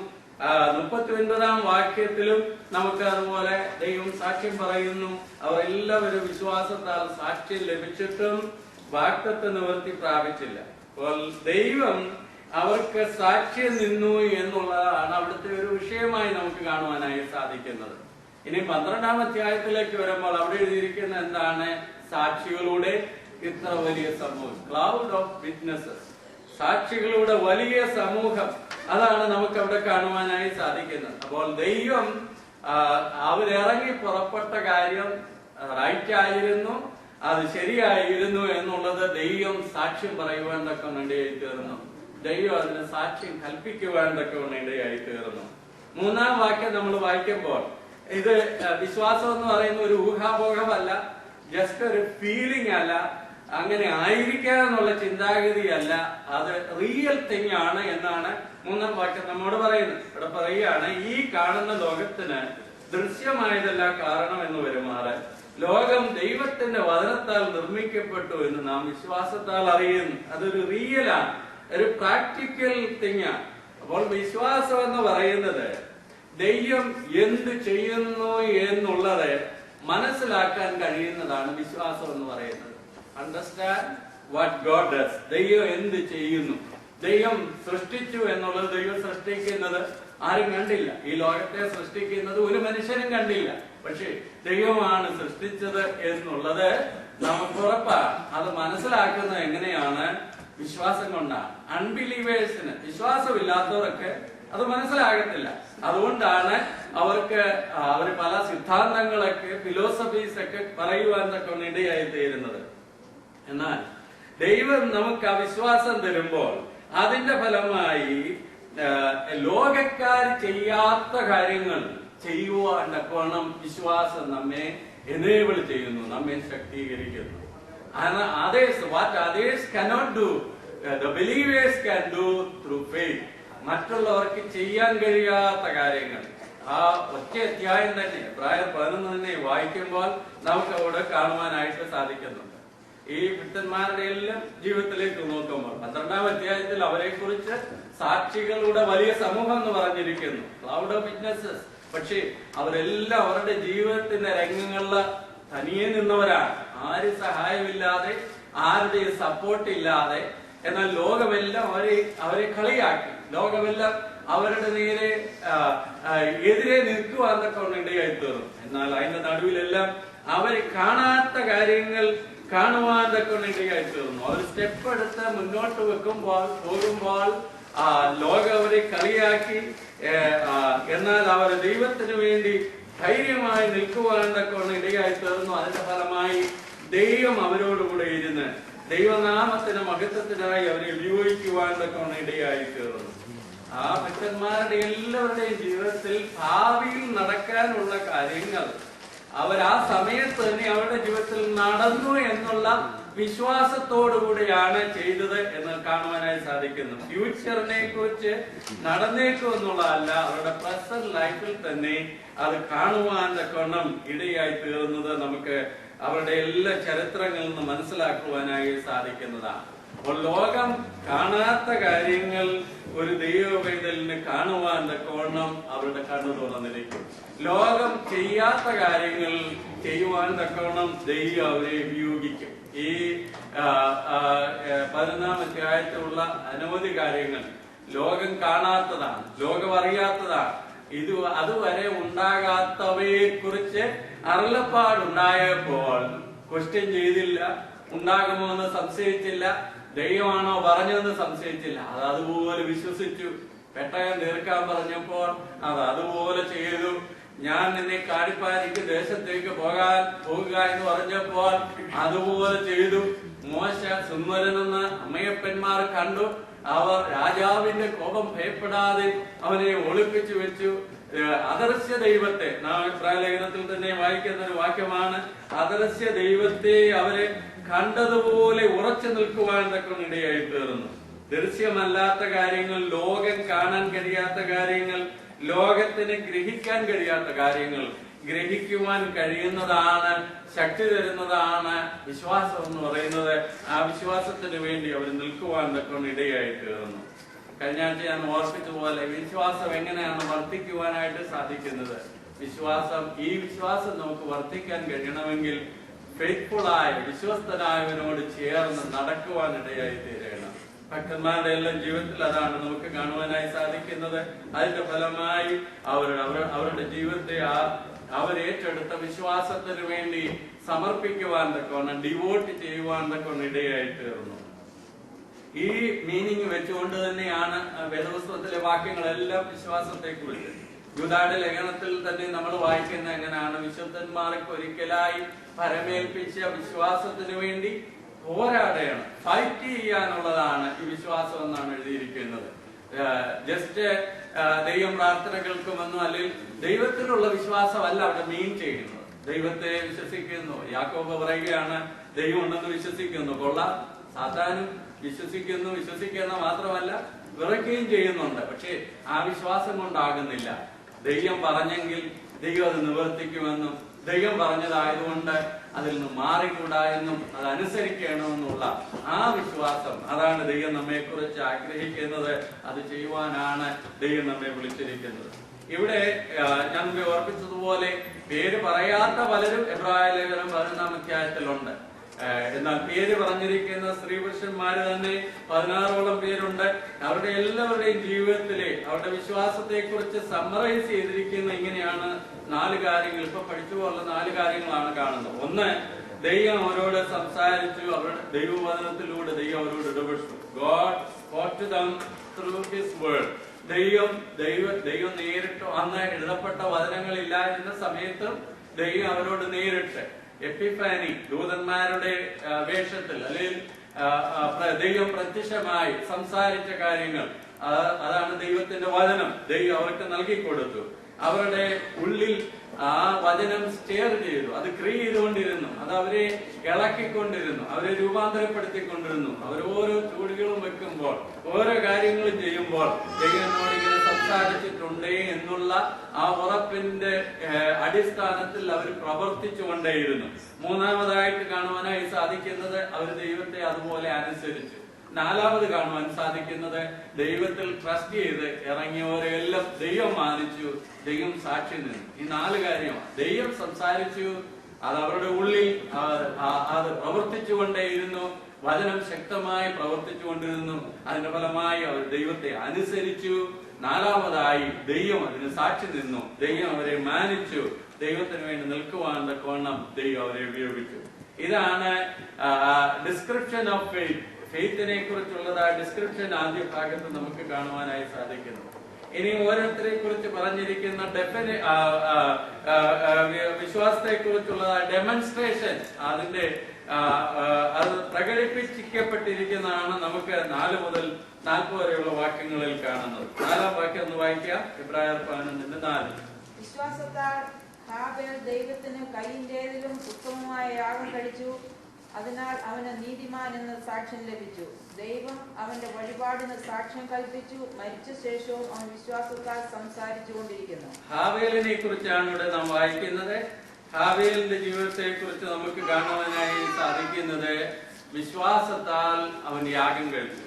39-ാം വാക്യത്തിലും നമുക്ക് അതുപോലെ ദൈവം സാക്ഷ്യം പറയുന്നു. അവർ എല്ലാവരും വിശ്വാസത്താൽ സാക്ഷ്യം ലഭിച്ചിട്ടും വാഗ്ദത്ത നിവൃത്തി പ്രാപിച്ചില്ല. അപ്പോൾ ദൈവം അവർക്ക് സാക്ഷ്യം നിന്നു എന്നുള്ളതാണ് അവിടുത്തെ ഒരു വിഷയമായി നമുക്ക് കാണുവാനായി സാധിക്കുന്നത്. ഇനി 12-ാം അധ്യായത്തിലേക്ക് വരുമ്പോൾ അവിടെ എഴുതിയിരിക്കുന്ന എന്താണ്? സാക്ഷികളുടെ ഇത്ര വലിയ സമൂഹം, ക്ലൗഡ് ഓഫ് വിറ്റ്നസസ്, സാക്ഷികളുടെ വലിയ സമൂഹം, അതാണ് നമുക്ക് അവിടെ കാണുവാനായി സാധിക്കുന്നത്. അപ്പോൾ ദൈവം അവരിറങ്ങി പുറപ്പെട്ട കാര്യം റൈറ്റ് ആയിരുന്നു, അത് ശരിയായിരുന്നു എന്നുള്ളത് ദൈവം സാക്ഷ്യം പറയുവാൻ തക്കവണ്ണിടയായി തീർന്നു. ദൈവം അതിന് സാക്ഷ്യം കൽപ്പിക്കുവാൻ തക്കവണ്ണിടയായി തീർന്നു. 3-ാം വാക്യം നമ്മൾ വായിക്കുമ്പോൾ ഇത് വിശ്വാസം എന്ന് പറയുന്ന ഒരു ഊഹാപോഹമല്ല, ജസ്റ്റ് ഒരു ഫീലിംഗ് അല്ല, അങ്ങനെ ആയിരിക്കാന്നുള്ള ചിന്താഗതിയല്ല, അത് റിയൽ തിങ് ആണ് എന്നാണ് 3-ാം വാക്യം നമ്മോട് പറയുന്നത്. ഇവിടെ പറയുകയാണ്, ഈ കാണുന്ന ലോകത്തിന് ദൃശ്യമായതല്ല കാരണം എന്ന് വരുമാറ് ലോകം ദൈവത്തിന്റെ വചനത്താൽ നിർമ്മിക്കപ്പെട്ടു എന്ന് നാം വിശ്വാസത്താൽ അറിയുന്നു. അതൊരു റിയലാണ്, ഒരു പ്രാക്ടിക്കൽ തിങ് ആണ്. അപ്പോൾ വിശ്വാസം എന്ന് പറയുന്നത് ദൈവം എന്ത് ചെയ്യുന്നു എന്നുള്ളത് മനസ്സിലാക്കാൻ കഴിയുന്നതാണ് വിശ്വാസം എന്ന് പറയുന്നത്. Understand what God does. ദൈവം എന്ത് ചെയ്യുന്നു, ദൈവം സൃഷ്ടിച്ചു എന്നുള്ളത്, ദൈവം സൃഷ്ടിക്കുന്നത് ആരും കണ്ടില്ല. ഈ ലോകത്തെ സൃഷ്ടിക്കുന്നത് ഒരു മനുഷ്യനും കണ്ടില്ല. പക്ഷെ ദൈവമാണ് സൃഷ്ടിച്ചത് എന്നുള്ളത് നമുക്ക് ഉറപ്പാണ്. അത് മനസ്സിലാക്കുന്നത് എങ്ങനെയാണ്? വിശ്വാസം കൊണ്ടാണ്. അൺബിലീവേഴ്സിന്, വിശ്വാസമില്ലാത്തവർക്ക് അത് മനസ്സിലാകത്തില്ല. അതുകൊണ്ടാണ് അവർക്ക് പല സിദ്ധാന്തങ്ങളൊക്കെ ഫിലോസഫീസ് ഒക്കെ പറയുവാൻ തക്ക ഇടയായി തീരുന്നത്. എന്നാൽ ദൈവം നമുക്ക് ആ വിശ്വാസം തരുമ്പോൾ അതിന്റെ ഫലമായി ലോകക്കാർ ചെയ്യാത്ത കാര്യങ്ങൾ ചെയ്യുവാൻ തക്കവണ്ണം വിശ്വാസം നമ്മെ എനേബിൾ ചെയ്യുന്നു, നമ്മെ ശക്തീകരിക്കുന്നു. What others cannot do, the believers can do through faith. മറ്റുള്ളവർക്ക് ചെയ്യാൻ കഴിയാത്ത കാര്യങ്ങൾ ആ ഒറ്റ അധ്യായം തന്നെ Ebrയർ 11 തന്നെ വായിക്കുമ്പോൾ നമുക്ക് അവിടെ കാണുവാനായിട്ട് സാധിക്കുന്നുണ്ട്. ഈ ഭക്തന്മാരുടെ എല്ലാം ജീവിതത്തിലേക്ക് നോക്കുമ്പോൾ 12-ാം അധ്യായത്തിൽ അവരെ കുറിച്ച് സാക്ഷികളുടെ വലിയ സമൂഹം എന്ന് പറഞ്ഞിരിക്കുന്നു, ക്ലൗഡ് ഓഫ് വിറ്റ്നസസ്. പക്ഷേ അവരെല്ലാം അവരുടെ ജീവിതത്തിന്റെ രംഗങ്ങളിൽ തനിയെ നിന്നവരാണ്, ആരും സഹായമില്ലാതെ, ആരുടെയും സപ്പോർട്ട് ഇല്ലാതെ. എന്നാൽ ലോകമെല്ലാം അവരെ കളിയാക്കി, ലോകമെല്ലാം അവരുടെ നേരെ എതിരെ നിൽക്കുവാന്നൊക്കെ ഇടയായി തീർന്നു. എന്നാൽ അതിന്റെ നടുവിലെല്ലാം അവർ കാണാത്ത കാര്യങ്ങൾ കാണുവാൻ തക്ക ഇടയായി തീർന്നു. അവർ സ്റ്റെപ്പ് എടുത്ത് മുന്നോട്ട് പോകുമ്പോൾ ലോകം അവരെ കളിയാക്കി. എന്നാൽ അവർ ദൈവത്തിന് വേണ്ടി ധൈര്യമായി നിൽക്കുവാൻ തക്ക ഇടയായി തീർന്നു. അതിന്റെ ഫലമായി ദൈവം അവരോടുകൂടെ ഇരുന്ന് ദൈവനാമത്തിന് മഹത്വത്തിനായി അവരെ ഉപയോഗിക്കുവാൻ തക്ക ഇടയായി തീർന്നു. ആ ഭക്തന്മാരുടെ എല്ലാവരുടെയും ജീവിതത്തിൽ ഭാവിയിൽ നടക്കാനുള്ള കാര്യങ്ങൾ അവർ ആ സമയത്ത് തന്നെ അവരുടെ ജീവിതത്തിൽ നടന്നു എന്നുള്ള വിശ്വാസത്തോടുകൂടിയാണ് ചെയ്തത് എന്ന് കാണുവാനായി സാധിക്കുന്നു. ഫ്യൂച്ചറിനെ കുറിച്ച് നടന്നേക്കും എന്നുള്ളതല്ല, അവരുടെ പ്രസന്റ് ലൈഫിൽ തന്നെ അത് കാണുവാൻ തക്കവണ്ണം ഇടയായി തീർന്നത് നമുക്ക് അവരുടെ എല്ലാ ചരിത്രങ്ങളിൽ നിന്ന് മനസ്സിലാക്കുവാനായി സാധിക്കുന്നതാണ്. അപ്പോൾ ലോകം കാണാത്ത കാര്യങ്ങൾ ഒരു ദൈവ പൈതലിന് കാണുവാൻ തക്കവണ്ണം അവരുടെ കണ്ണു തുറന്നിരിക്കും. ലോകം ചെയ്യാത്ത കാര്യങ്ങൾ ചെയ്യുവാൻ തക്കവണ്ണം ദൈവം അവരെ ഉപയോഗിക്കും. ഈ 11-ാം അധ്യായത്തിലുള്ള അനവധി കാര്യങ്ങൾ ലോകം കാണാത്തതാണ്, ലോകം അറിയാത്തതാണ്. അതുവരെ ഉണ്ടാകാത്തവയെ കുറിച്ച് അരുളപ്പാടുണ്ടായപ്പോൾ ക്വസ്റ്റ്യൻ ചെയ്തില്ല, ഉണ്ടാകുമോ എന്ന് സംശയിച്ചില്ല, ദൈവമാണോ പറഞ്ഞതെന്ന് സംശയിച്ചില്ല. അത് അതുപോലെ വിശ്വസിച്ചു. പെട്ടകം തീർക്കാൻ പറഞ്ഞപ്പോൾ അത് അതുപോലെ ചെയ്തു. ഞാൻ നിന്നെ കാടിപ്പാരിക്ക് ദേശത്തേക്ക് പോകുക എന്ന് പറഞ്ഞപ്പോൾ അതുപോലെ ചെയ്തു. മോശ സുന്ദരനെന്ന് അമ്മയപ്പന്മാർ കണ്ടു. അവർ രാജാവിന്റെ കോപം ഭയപ്പെടാതെ അവനെ ഒളിപ്പിച്ചു വെച്ചു. അദൃശ്യ ദൈവത്തെ, നാം ഇബ്രായലേഖനത്തിൽ തന്നെ വായിക്കുന്ന ഒരു വാക്യമാണ്, അദൃശ്യ ദൈവത്തെ അവരെ കണ്ടതുപോലെ ഉറച്ചു നിൽക്കുവാൻ തക്ക ഇടയായി തീർന്നു. ദൃശ്യമല്ലാത്ത കാര്യങ്ങൾ, ലോകം കാണാൻ കഴിയാത്ത കാര്യങ്ങൾ, ലോകത്തിന് ഗ്രഹിക്കാൻ കഴിയാത്ത കാര്യങ്ങൾ ഗ്രഹിക്കുവാൻ കഴിയുന്നതാണ്, ശക്തി തരുന്നതാണ് വിശ്വാസം എന്ന് പറയുന്നത്. ആ വിശ്വാസത്തിന് വേണ്ടി അവർ നിൽക്കുവാൻ തക്ക ഇടയായി തീർന്നു. കഴിഞ്ഞ ആഴ്ച ഞാൻ ഓർപ്പിച്ചതുപോലെ വിശ്വാസം എങ്ങനെയാണ് വർദ്ധിക്കുവാനായിട്ട് സാധിക്കുന്നത്? ഈ വിശ്വാസം നമുക്ക് വർദ്ധിക്കാൻ കഴിയണമെങ്കിൽ ഫെയ്ത്ത്ഫുള്ളായ, വിശ്വസ്തനായവനോട് ചേർന്ന് നടക്കുവാനിടയായി തീരണം. ഭക്തന്മാരുടെ എല്ലാം ജീവിതത്തിൽ അതാണ് നമുക്ക് കാണുവാനായി സാധിക്കുന്നത്. അതിന്റെ ഫലമായി അവരുടെ ജീവിതത്തെ അവരേറ്റെടുത്ത വിശ്വാസത്തിന് വേണ്ടി സമർപ്പിക്കുവാൻ തക്കവണ്ണം, ഡിവോട്ട് ചെയ്യുവാൻ തക്കവണ്ണം ഇടയായി തീർന്നു. ഈ മീനിങ് വെച്ചുകൊണ്ട് തന്നെയാണ് വേദപുസ്തകത്തിലെ വാക്യങ്ങളെല്ലാം വിശ്വാസത്തെ കുറിച്ച്. യൂദായുടെ ലേഖനത്തിൽ തന്നെ നമ്മൾ വായിക്കുന്ന എങ്ങനെയാണ്? വിശുദ്ധന്മാർക്ക് ഒരിക്കലായി പരമേൽപ്പിച്ച വിശ്വാസത്തിന് വേണ്ടി പോരാടുകയാണ്, ഫൈറ്റ് ചെയ്യാനുള്ളതാണ് ഈ വിശ്വാസം എന്നാണ് എഴുതിയിരിക്കുന്നത്. ജസ്റ്റ് ദൈവം പ്രാർത്ഥന കേൾക്കുമെന്നോ അല്ലെങ്കിൽ ദൈവത്തിലുള്ള വിശ്വാസമല്ല അവിടെ മീൻ ചെയ്യുന്നത്. ദൈവത്തെ വിശ്വസിക്കുന്നു. യാക്കോബ് പറയുകയാണ്, ദൈവം ഉണ്ടെന്ന് വിശ്വസിക്കുന്നു. കൊള്ളാം, സാത്താനും വിശ്വസിക്കുന്ന മാത്രമല്ല വിറയ്ക്കുകയും ചെയ്യുന്നുണ്ട്. പക്ഷെ ആ വിശ്വാസം കൊണ്ടാകുന്നില്ല. ദൈവം പറഞ്ഞെങ്കിൽ ദൈവം അത് നിവർത്തിക്കുമെന്നും, ദൈവം പറഞ്ഞതായതുകൊണ്ട് അതിൽ നിന്ന് മാറിക്കൂടാ എന്നും അതനുസരിക്കണമെന്നുള്ള ആ വിശ്വാസം, അതാണ് ദൈവം നമ്മെ കുറിച്ച് ആഗ്രഹിക്കുന്നത്. അത് ചെയ്യുവാനാണ് ദൈവം നമ്മെ വിളിച്ചിരിക്കുന്നത്. ഇവിടെ ഞാൻ മുമ്പേ ഓർപ്പിച്ചതുപോലെ പേര് പറയാത്ത പലരും എബ്രായലേഖനം 11-ാം അധ്യായത്തിലുണ്ട്. എന്നാൽ പേര് പറഞ്ഞിരിക്കുന്ന സ്ത്രീ പുരുഷന്മാര് തന്നെ 16ഓളം പേരുണ്ട്. അവരുടെ എല്ലാവരുടെയും ജീവിതത്തിലെ അവരുടെ വിശ്വാസത്തെ കുറിച്ച് സമ്മറൈസ് ചെയ്തിരിക്കുന്ന ഇങ്ങനെയാണ് 4 കാര്യങ്ങൾ. ഇപ്പൊ പഠിച്ചു പോലുള്ള 4 കാര്യങ്ങളാണ് കാണുന്നത്. ഒന്ന്, ദൈവം അവരോട് സംസാരിച്ചു. അവരുടെ ദൈവവചനത്തിലൂടെ ദൈവം അവരോട് ഇടപെട്ടു. God spoke to them through his word. ദൈവം നേരിട്ട്, അന്ന് എഴുതപ്പെട്ട വചനങ്ങളില്ലായിരുന്ന സമയത്തും ദൈവം അവരോട് നേരിട്ട് എപ്പിഫാനി, ദൂതന്മാരുടെ വേഷത്തിൽ അല്ലെങ്കിൽ ദൈവം പ്രത്യക്ഷമായി സംസാരിച്ച കാര്യങ്ങൾ, അതാണ് ദൈവത്തിന്റെ വചനം. ദൈവം അവർക്ക് നൽകിക്കൊടുത്തു. അവരുടെ ഉള്ളിൽ ആ വചനം സ്റ്റെയർ ചെയ്തു, അത് ക്രിയ ചെയ്തുകൊണ്ടിരുന്നു, അത് അവരെ ഇളക്കിക്കൊണ്ടിരുന്നു, അവരെ രൂപാന്തരപ്പെടുത്തിക്കൊണ്ടിരുന്നു. അവർ ഓരോ ചൂടുകളും വെക്കുമ്പോൾ, ഓരോ കാര്യങ്ങളും ചെയ്യുമ്പോൾ ദൈവനോട് ഇങ്ങനെ സംസാരിച്ചിട്ടുണ്ടേ എന്നുള്ള ആ ഉറപ്പിന്റെ അടിസ്ഥാനത്തിൽ അവർ പ്രവർത്തിച്ചു കൊണ്ടേയിരുന്നു. മൂന്നാമതായിട്ട് കാണുവാനായി സാധിക്കുന്നത് അവർ ദൈവത്തെ അതുപോലെ അനുസരിച്ചു. നാലാമത് കാണുവാൻ സാധിക്കുന്നത് ദൈവത്തിൽ ട്രസ്റ്റ് ചെയ്ത് ഇറങ്ങിയവരെല്ലാം ദൈവം മാനിച്ചു, ദൈവം സാക്ഷി നിന്നു. ഈ 4 കാര്യമാണ്. ദൈവം സംസാരിച്ചു, അത് അവരുടെ ഉള്ളിൽ അത് പ്രവർത്തിച്ചുകൊണ്ടേയിരുന്നു. വചനം ശക്തമായി പ്രവർത്തിച്ചുകൊണ്ടിരുന്നു. അതിന്റെ ഫലമായി അവർ ദൈവത്തെ അനുസരിച്ചു. നാലാമതായി ദൈവം അതിന് സാക്ഷി നിന്നു, ദൈവം അവരെ മാനിച്ചു. ദൈവത്തിന് വേണ്ടി നിൽക്കുവാൻ തക്കവണ്ണം ദൈവം അവരെ ഉപയോഗിച്ചു. ഇതാണ് ഡിസ്ക്രിപ്ഷൻ ഓഫ് ഫെയ്ത്ത്. ഫെയ്ത്തിനെ കുറിച്ചുള്ളതായ ഡിസ്ക്രിപ്ഷൻ ആദ്യ ഭാഗത്ത് നമുക്ക് കാണുവാനായി സാധിക്കുന്നു. ഇനി ഓരോരുത്തരെ കുറിച്ച് പറഞ്ഞിരിക്കുന്ന വിശ്വാസത്തെ കുറിച്ചുള്ളതായ ഡെമോൺസ്ട്രേഷൻ, അതിന്റെ അത് പ്രകടിപ്പിക്കപ്പെട്ടിരിക്കുന്നതാണ് നമുക്ക് 4 മുതൽ 40 വരെയുള്ള വാക്യങ്ങളിൽ കാണുന്നത്. 4-ാം വാക്യം ഒന്ന് വായിക്കാം. എബ്രായർ 11:4. വിശ്വാസത്താൽ ഹാബേൽ ദൈവത്തിന് കയ്യിന്റേതിലും ഉത്തമമായ യാഗം കഴിച്ചു. അതിനാൽ അവന് നീതിമാൻ എന്ന സാക്ഷ്യം ലഭിച്ചു. ദൈവം അവന്റെ വഴിപാടിന് സാക്ഷ്യം കൽപ്പിച്ചു. മരിച്ച ശേഷവും അവൻ വിശ്വാസത്താൽ സംസാരിച്ചു കൊണ്ടിരിക്കുന്നു. ഹാബേലിനെ കുറിച്ചാണ് ഇവിടെ നാം വായിക്കുന്നത്. ഹാബേലിന്റെ ജീവിതത്തെ കുറിച്ച് നമുക്ക് കാണുവാനായി സാധിക്കുന്നത് വിശ്വാസത്താൽ അവൻ യാഗം കഴിച്ചു.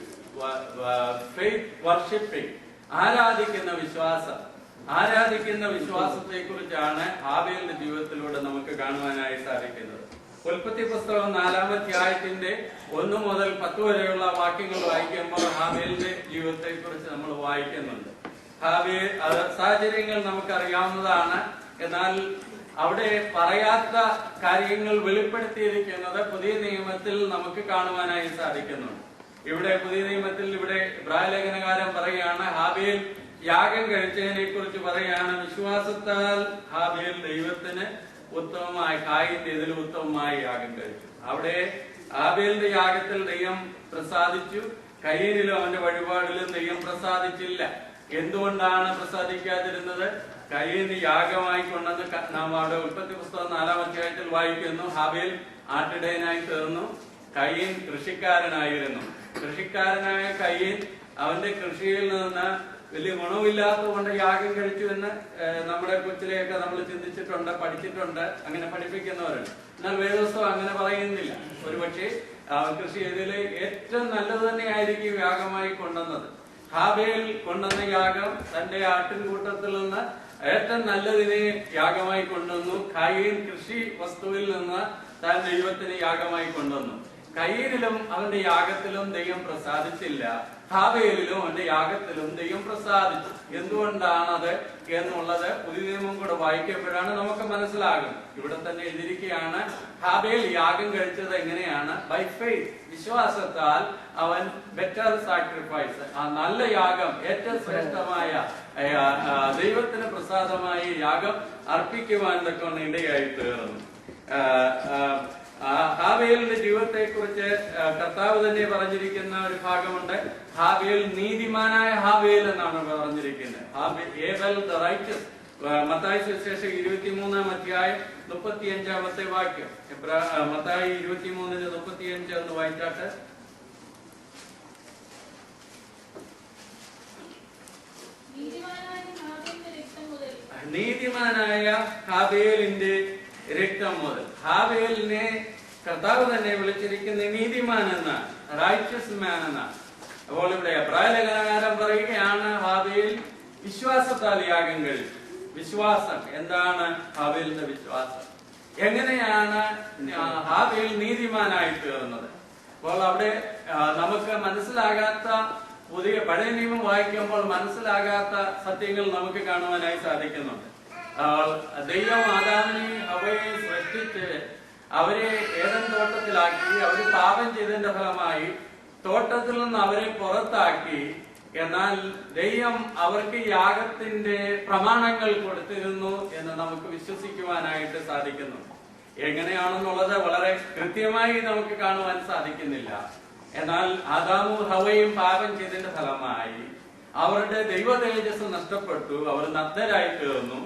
ഫെയ്ത്ത് വർഷിപ്പിംഗ്, ആരാധിക്കുന്ന വിശ്വാസത്തെ കുറിച്ചാണ് ഹാബേലിന്റെ ജീവിതത്തിലൂടെ നമുക്ക് കാണുവാനായി സാധിക്കുന്നത്. ഉൽപ്പത്തി പുസ്തകം 4-ാം അധ്യായത്തിന്റെ 1 മുതൽ 10 വരെയുള്ള വാക്യങ്ങൾ വായിക്കുമ്പോൾ ഹാബേലിന്റെ ജീവിതത്തെ കുറിച്ച് നമ്മൾ വായിക്കുന്നുണ്ട്. ഹാബേൽ സാഹചര്യങ്ങൾ നമുക്കറിയാവുന്നതാണ്. എന്നാൽ അവിടെ പറയാത്ത കാര്യങ്ങൾ വെളിപ്പെടുത്തിയിരിക്കുന്നത് പുതിയ നിയമത്തിൽ നമുക്ക് കാണുവാനായി സാധിക്കുന്നുണ്ട്. ഇവിടെ പുതിയ നിയമത്തിൽ ഇവിടെ ഇബ്രായ ലേഖനകാരൻ പറയുകയാണ്, ഹാബേൽ യാഗം കഴിച്ചതിനെ കുറിച്ച് പറയാണ്, വിശ്വാസത്താൽ ഹാബേൽ ദൈവത്തിന് ഉത്തമമായി, കായിന്റെ ഇതിൽ ഉത്തമമായി യാഗം കഴിച്ചു. അവിടെ ഹാബേലിന്റെ യാഗത്തിൽ ദൈവം പ്രസാദിച്ചു, കയ്യനിലും അവന്റെ വഴിപാടിലും ദൈവം പ്രസാദിച്ചില്ല. എന്തുകൊണ്ടാണ് പ്രസാദിക്കാതിരുന്നത്? കയ്യന് യാഗമായി കൊണ്ടെന്ന് നാം അവിടെ ഉൽപ്പത്തി പുസ്തകം 4-ാം അധ്യായത്തിൽ വായിക്കുന്നു. ഹാബേൽ ആട്ടിടയനായി തീർന്നു, കയ്യൻ കൃഷിക്കാരനായിരുന്നു. കൃഷിക്കാരനായ കയ്യൻ അവന്റെ കൃഷിയിൽ നിന്ന് വലിയ ഗുണമില്ലാത്തത് കൊണ്ട് യാഗം കഴിച്ചു എന്ന് നമ്മുടെ കൊച്ചിലെയൊക്കെ നമ്മൾ ചിന്തിച്ചിട്ടുണ്ട്, പഠിച്ചിട്ടുണ്ട്, അങ്ങനെ പഠിപ്പിക്കുന്നവരുണ്ട്. എന്നാൽ വേദോസ്തവം അങ്ങനെ പറയുന്നില്ല. ഒരുപക്ഷെ കൃഷി ചെയ്തതിൽ ഏറ്റവും നല്ലത് തന്നെയായിരിക്കും യാഗമായി കൊണ്ടുവന്നത്. ഹാബേൽ കൊണ്ടുവന്ന യാഗം തന്റെ ആട്ടിൻകൂട്ടത്തിൽ നിന്ന് ഏറ്റവും നല്ലതിനെ യാഗമായി കൊണ്ടുവന്നു. കയ്യൻ കൃഷി വസ്തുവിൽ നിന്ന് താൻ ദൈവത്തിന് യാഗമായി കൊണ്ടുവന്നു. കയ്യനിലും അവന്റെ യാഗത്തിലും ദൈവം പ്രസാദിച്ചില്ല, ഹാബേലിലും അവന്റെ യാഗത്തിലും ദൈവം പ്രസാദിച്ചു. എന്തുകൊണ്ടാണത് എന്നുള്ളത് പുതിയ നിയമം കൂടെ വായിക്കപ്പോഴാണ് നമുക്ക് മനസ്സിലാകും. ഇവിടെ തന്നെ എഴുതിയിരിക്കുകയാണ്, ഹാബേൽ യാഗം കഴിച്ചത് എങ്ങനെയാണ്? ബൈ ഫെയ്ത്ത്, വിശ്വാസത്താൽ അവൻ ബെറ്റർ സാക്രിഫൈസ്, ആ നല്ല യാഗം, ഏറ്റവും ശ്രേഷ്ഠമായ ദൈവത്തിന് പ്രസാദമായ യാഗം അർപ്പിക്കുവാൻ തക്കൊണ്ട് ഇടയായി തീർന്നു. ഹാബേലിന്റെ ജീവിതത്തെ കുറിച്ച് കർത്താവ് തന്നെ പറഞ്ഞിരിക്കുന്ന ഒരു ഭാഗമുണ്ട്. ഹാബേൽ നീതിമാനായ ഹാബേൽ എന്നാണ് പറഞ്ഞിരിക്കുന്നത്. Abel the righteous. മത്തായി സുവിശേഷം 23-ാം അധ്യായം 35-ാമത്തെ വാക്യം. മത്തായി 23:35 എന്ന് വായിച്ചാട്ട്. നീതിമാനായ ഹാബേലിന്റെ രക്തം മുതൽ. ഹാബേലിനെ കർത്താവ് തന്നെ വിളിച്ചിരിക്കുന്ന നീതിമാൻ എന്നാണ്, റൈച്ചസ് മാൻ എന്നാണ്. അപ്പോൾ ഇവിടെ എബ്രായ ലേഖനകാരൻ പറയുകയാണ്, ഹാബേൽ വിശ്വാസത്താൽ യാഗം കഴിച്ചു. വിശ്വാസം എന്താണ്? ഹാബേലിന്റെ വിശ്വാസം. എങ്ങനെയാണ് ഹാബേൽ നീതിമാനായി തീർന്നത്? അപ്പോൾ അവിടെ നമുക്ക് മനസ്സിലാകാത്ത, പഴയ നിയമം വായിക്കുമ്പോൾ മനസ്സിലാകാത്ത സത്യങ്ങൾ നമുക്ക് കാണുവാനായി സാധിക്കുന്നുണ്ട്. ദൈവം ആദാമിനെയും ഹവ്വയെയും സൃഷ്ടിച്ച് അവരെ ഏദൻ തോട്ടത്തിലാക്കി. അവർ പാപം ചെയ്തതിന്റെ ഫലമായി തോട്ടത്തിൽ നിന്ന് അവരെ പുറത്താക്കി. എന്നാൽ ദൈവം അവർക്ക് യാഗത്തിന്റെ പ്രമാണങ്ങൾ കൊടുത്തിരുന്നു എന്ന് നമുക്ക് വിശ്വസിക്കുവാനായിട്ട് സാധിക്കുന്നു. എങ്ങനെയാണെന്നുള്ളത് വളരെ കൃത്യമായി നമുക്ക് കാണുവാൻ സാധിക്കുന്നില്ല. എന്നാൽ ആദാമും ഹവ്വയും പാപം ചെയ്തതിന്റെ ഫലമായി അവരുടെ ദൈവ തേജസ് നഷ്ടപ്പെട്ടു. അവർ നഗ്നരായി തീർന്നു.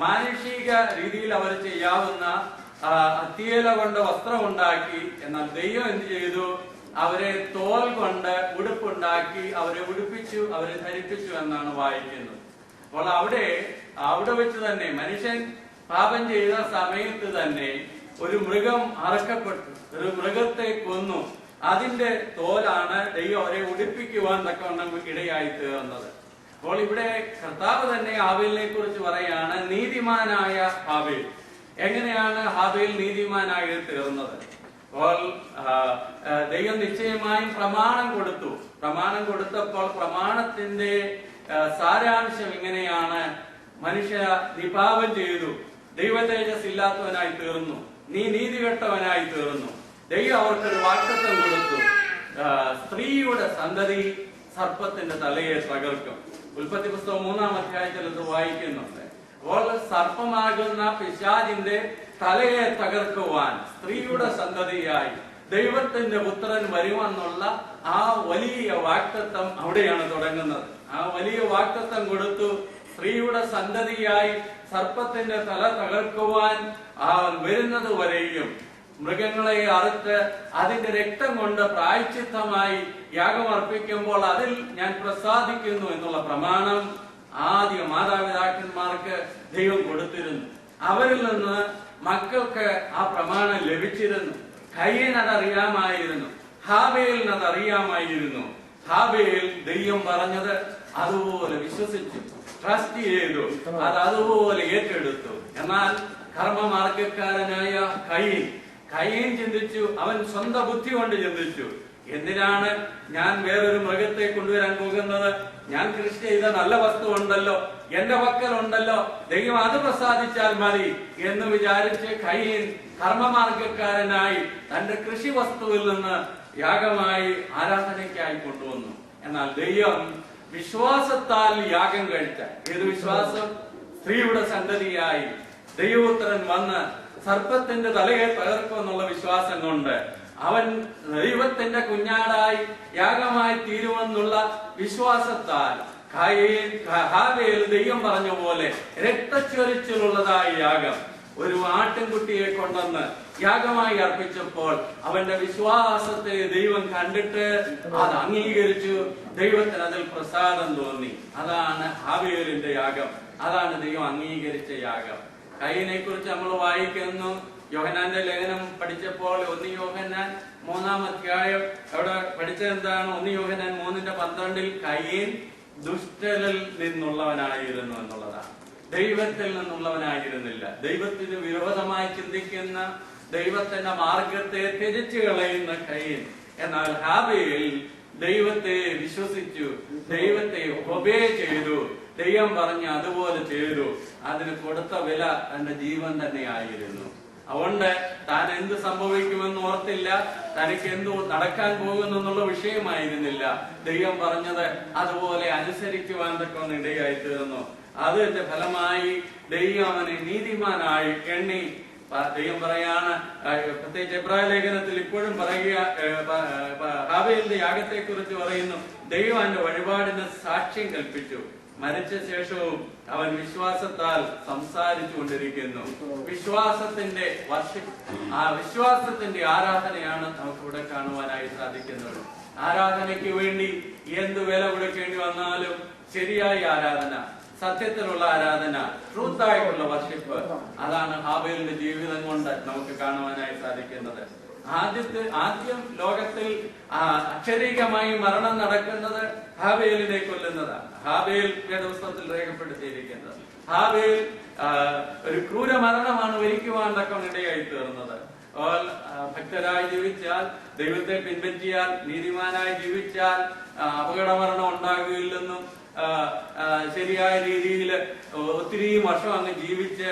മാനുഷിക രീതിയിൽ അവർ ചെയ്യാവുന്ന അത്തിയില കൊണ്ട് വസ്ത്രം ഉണ്ടാക്കി. എന്നാൽ ദൈവം എന്ത് ചെയ്തു? അവരെ തോൽ കൊണ്ട് ഉടുപ്പുണ്ടാക്കി അവരെ ഉടുപ്പിച്ചു, അവരെ ധരിപ്പിച്ചു എന്നാണ് വായിക്കുന്നത്. അപ്പോൾ അവിടെ വെച്ച് തന്നെ മനുഷ്യൻ പാപം ചെയ്ത സമയത്ത് തന്നെ ഒരു മൃഗം അറക്കപ്പെട്ടു, ഒരു മൃഗത്തെ കൊന്നു. അതിന്റെ തോലാണ് ദൈവം അവരെ ഉടുപ്പിക്കുവാൻ തക്കവണ്ണം ഇടയായി തീർന്നത്. അപ്പോൾ ഇവിടെ കർത്താവ് തന്നെ ഹാബേലിനെ കുറിച്ച് പറയാണ്, നീതിമാനായ ഹാബേൽ. എങ്ങനെയാണ് ഹാബേൽ നീതിമാനായി തീർന്നത്? അപ്പോൾ ദൈവം നിശ്ചയമായും പ്രമാണം കൊടുത്തു. പ്രമാണം കൊടുത്തപ്പോൾ പ്രമാണത്തിന്റെ സാരാംശം ഇങ്ങനെയാണ്: മനുഷ്യ, നീ പാപം ചെയ്തു, ദൈവ തേജസ് ഇല്ലാത്തവനായി തീർന്നു, നീ നീതികെട്ടവനായി തീർന്നു. ദൈവം അവർക്കൊരു വാഗ്ദത്തം കൊടുത്തു, സ്ത്രീയുടെ സന്തതി സർപ്പത്തിന്റെ തലയെ തകർക്കും. ഉൽപ്പത്തി പുസ്തകം 3-ാം അധ്യായത്തിൽ ഇത് വായിക്കുന്നുണ്ട്. അപ്പോൾ സർപ്പമാകുന്ന പിശാചിന്റെ തലയെ തകർക്കുവാൻ സ്ത്രീയുടെ സന്തതിയായി ദൈവത്തിന്റെ പുത്രൻ വരുമെന്നുള്ള ആ വലിയ വാഗ്ദത്തം അവിടെയാണ് തുടങ്ങുന്നത്. ആ വലിയ വാഗ്ദത്തം കൊടുത്തു. സ്ത്രീയുടെ സന്തതിയായി സർപ്പത്തിന്റെ തല തകർക്കുവാൻ വരുന്നത് വരെയും മൃഗങ്ങളെ അറുത്ത് അതിന്റെ രക്തം കൊണ്ട് പ്രായശ്ചിത്തമായി യാഗമർപ്പിക്കുമ്പോൾ അതിൽ ഞാൻ പ്രസാദിക്കുന്നു എന്നുള്ള പ്രമാണം ആദ്യ മാതാപിതാക്കന്മാർക്ക് ദൈവം കൊടുത്തിരുന്നു. അവരിൽ നിന്ന് മക്കൾക്ക് ആ പ്രമാണം ലഭിച്ചിരുന്നു. കയ്യൻ അതറിയാമായിരുന്നു, ഹാബേലിന് അതറിയാമായിരുന്നു. ഹാബേൽ ദൈവം പറഞ്ഞത് അതുപോലെ വിശ്വസിച്ചു, ട്രസ്റ്റ് ചെയ്തു, അത് അതുപോലെ ഏറ്റെടുത്തു. എന്നാൽ കർമ്മമാർഗക്കാരനായ കയീൻ ചിന്തിച്ചു, അവൻ സ്വന്തം ബുദ്ധി കൊണ്ട് ചിന്തിച്ചു, എന്തിനാണ് ഞാൻ വേറൊരു മൃഗത്തെ കൊണ്ടുവരാൻ പോകുന്നത്? ഞാൻ കൃഷി ചെയ്ത നല്ല വസ്തു ഉണ്ടല്ലോ, എന്റെ പക്കലുണ്ടല്ലോ, ദൈവം അത് പ്രസാദിച്ചാൽ മതി എന്ന് വിചാരിച്ച് കയീൻ കർമ്മമാർഗക്കാരനായി തന്റെ കൃഷി വസ്തുവിൽ നിന്ന് യാഗമായി ആരാധനയ്ക്കായി കൊണ്ടുവന്നു. എന്നാൽ ദൈവം വിശ്വാസത്താൽ യാഗം കഴിച്ച, ഏത് വിശ്വാസം? സ്ത്രീയുടെ സന്തതിയായി ദൈവപുത്രൻ വന്ന് സർപ്പത്തിന്റെ തലയെ തകർക്കുമെന്നുള്ള വിശ്വാസം കൊണ്ട് അവൻ ദൈവത്തിന്റെ കുഞ്ഞാടായി യാഗമായി തീരുമെന്നുള്ള വിശ്വാസത്താൽ ഹാബേൽ ദൈവം പറഞ്ഞ പോലെ രക്തച്ചൊരിച്ചിലുള്ളതായ യാഗം ഒരു ആട്ടിൻകുട്ടിയെ കൊണ്ടുവന്ന് യാഗമായി അർപ്പിച്ചപ്പോൾ അവന്റെ വിശ്വാസത്തെ ദൈവം കണ്ടിട്ട് അത് അംഗീകരിച്ചു. ദൈവത്തിന് അതിൽ പ്രസാദം തോന്നി. അതാണ് ഹാബേലിന്റെ യാഗം, അതാണ് ദൈവം അംഗീകരിച്ച യാഗം. കയീനെ കുറിച്ച് നമ്മൾ വായിക്കുന്നു. യോഹന്നാന്റെ ലേഖനം പഠിച്ചപ്പോൾ 1 യോഹന്നാൻ 3-ാം അധ്യായം അവിടെ പഠിച്ചത് എന്താണ്? 1 യോഹന്നാൻ 3:12 കയീൻ ദുഷ്ടനിൽ നിന്നുള്ളവനായിരുന്നു എന്നുള്ളതാണ്. ദൈവത്തിൽ നിന്നുള്ളവനായിരുന്നില്ല. ദൈവത്തിന് വിരോധമായി ചിന്തിക്കുന്ന, ദൈവത്തിന്റെ മാർഗത്തെ ത്യജിച്ചു കളയുന്ന കയീൻ. എന്നാൽ ഹാബേൽ ദൈവത്തെ വിശ്വസിച്ചു, ദൈവത്തെ ഒബേ ചെയ്തു, ദൈവം പറഞ്ഞ അതുപോലെ ചെയ്തു. അതിന് കൊടുത്ത വില തന്റെ ജീവൻ തന്നെയായിരുന്നു. അതുകൊണ്ട് താൻ എന്ത് സംഭവിക്കുമെന്ന് ഓർത്തില്ല, തനിക്ക് എന്തു നടക്കാൻ പോകുന്നു എന്നുള്ള വിഷയമായിരുന്നില്ല. ദൈവം പറഞ്ഞത് അതുപോലെ അനുസരിക്കുവാൻ തക്ക ഇടയായി തീർന്നു. അതിന്റെ ഫലമായി ദൈവം അവനെ നീതിമാനായി എണ്ണി. ദൈവം പറയാണ്, പ്രത്യേകിച്ച് എബ്രായ ലേഖനത്തിൽ ഇപ്പോഴും പറയുക, ഹാബേലിന്റെ യാഗത്തെ കുറിച്ച് പറയുന്നു, ദൈവം അവന്റെ വഴിപാടിന് സാക്ഷ്യം കൽപ്പിച്ചു. മരിച്ച ശേഷവും അവൻ വിശ്വാസത്താൽ സംസാരിച്ചു കൊണ്ടിരിക്കുന്നു. വിശ്വാസത്തിന്റെ ആ വിശ്വാസത്തിന്റെ ആരാധനയാണ് നമുക്കിവിടെ കാണുവാനായി സാധിക്കുന്നത്. ആരാധനയ്ക്ക് വേണ്ടി എന്ത് വില കൊടുക്കേണ്ടി വന്നാലും ശരിയായ ആരാധന, സത്യത്തിലുള്ള ആരാധന, ട്രൂത്തായിട്ടുള്ള വർഷിപ്പ്, അതാണ് ഹാബേലിന്റെ ജീവിതം കൊണ്ട് നമുക്ക് കാണുവാനായി സാധിക്കുന്നത്. ആദ്യം ലോകത്തിൽ അക്ഷരീകമായി മരണം നടക്കുന്നത് ഹാബേലിനെ കൊല്ലുന്നതാണ്. ഹാബേൽ വേദപുസ്തകത്തിൽ രേഖപ്പെടുത്തിയിരിക്കുന്നത്. ഹാബേൽ ഒരു ക്രൂര മരണമാണ് വരിക്കുവാൻ തക്ക ഇടയായി തീർന്നത്. ഭക്തരായി ജീവിച്ചാൽ, ദൈവത്തെ പിൻപറ്റിയാൽ, നീതിമാനായി ജീവിച്ചാൽ അപകടമരണം ഉണ്ടാകുകയില്ലെന്നും ശരിയായ രീതിയിൽ ഒത്തിരി വർഷം അങ്ങ് ജീവിച്ച്